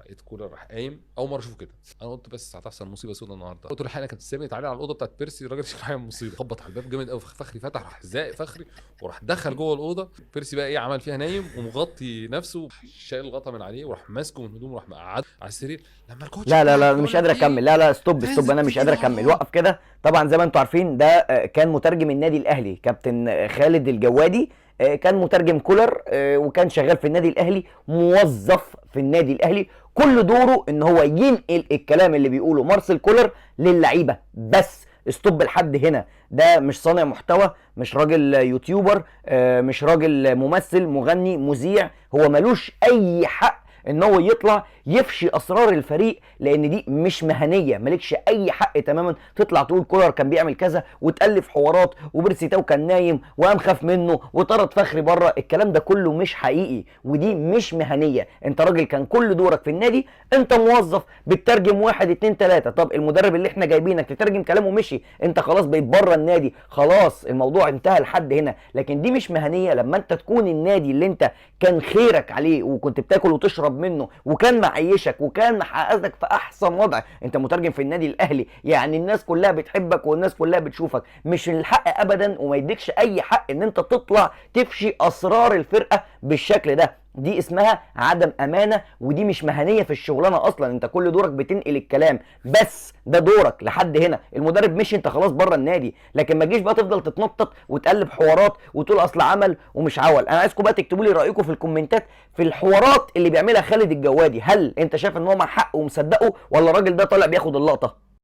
لقيت كولر راح قايم اول مره اشوفه كده. انا قلت بس هتحصل مصيبه سودا النهارده. قلت له الحقيقه كانت سابت عليه على الاوضه بتاعت بيرسي، الراجل شاف معايا مصيبه، خبط على الباب جامد قوي، فخري فتح، راح زائق فخري وراح دخل جوه الاوضه. بيرسي بقى ايه عمل فيها نايم ومغطي نفسه، شايل الغطا من عليه وراح ماسكه من هدومه وراح مقعده على السرير. لما الكوتش لا لا لا بتاعك مش يقول قادر لك اكمل، ايه لا لا ستوب ستوب، لازم انا مش قادر تجيب اكمل، اه. وقف كده. طبعا زي ما انتم عارفين ده كان مترجم النادي الاهلي كابتن خالد الجوادي، كان مترجم كولر، وكان شغال في النادي الاهلي، موظف في النادي الاهلي. كل دوره ان هو ينقل الكلام اللي بيقوله مارسيل كولر للعيبه بس. استوب لحد هنا. ده مش صانع محتوى، مش راجل يوتيوبر، مش راجل ممثل مغني مذيع. هو ملوش اي حق ان هو يطلع يفشي اسرار الفريق، لان دي مش مهنيه. مالكش اي حق تماما تطلع تقول كولر كان بيعمل كذا وتالف حوارات وبيرسي تاو كان نايم وقام خاف منه وطرد فخري بره. الكلام ده كله مش حقيقي ودي مش مهنيه. انت راجل كان كل دورك في النادي انت موظف بتترجم واحد اتنين تلاته. طب المدرب اللي احنا جايبينك تترجم كلامه مشي، انت خلاص بقيت بره النادي، خلاص الموضوع انتهى لحد هنا. لكن دي مش مهنيه لما انت تكون النادي اللي انت كان خيرك عليه وكنت بتاكل وتشرب منه وكان معيشك وكان محققك في احسن وضع. انت مترجم في النادي الاهلي، يعني الناس كلها بتحبك والناس كلها بتشوفك. مش الحق ابدا وما يديكش اي حق ان انت تطلع تفشي اسرار الفرقه بالشكل ده. دي اسمها عدم امانه ودي مش مهنيه في الشغلانه اصلا. انت كل دورك بتنقل الكلام بس، ده دورك لحد هنا. المدرب مشي انت خلاص بره النادي، لكن ما تجيش بقى تفضل تتنطط وتقلب حوارات وتقول اصل عمل ومش عمل. انا عايزكم بقى تكتبوا لي رايكم في الكومنتات في الحوارات اللي بيعملها خالد الجوادي. هل انت شايف ان هو مع حق ومصدقه، ولا الراجل ده طالع بياخد اللقطه؟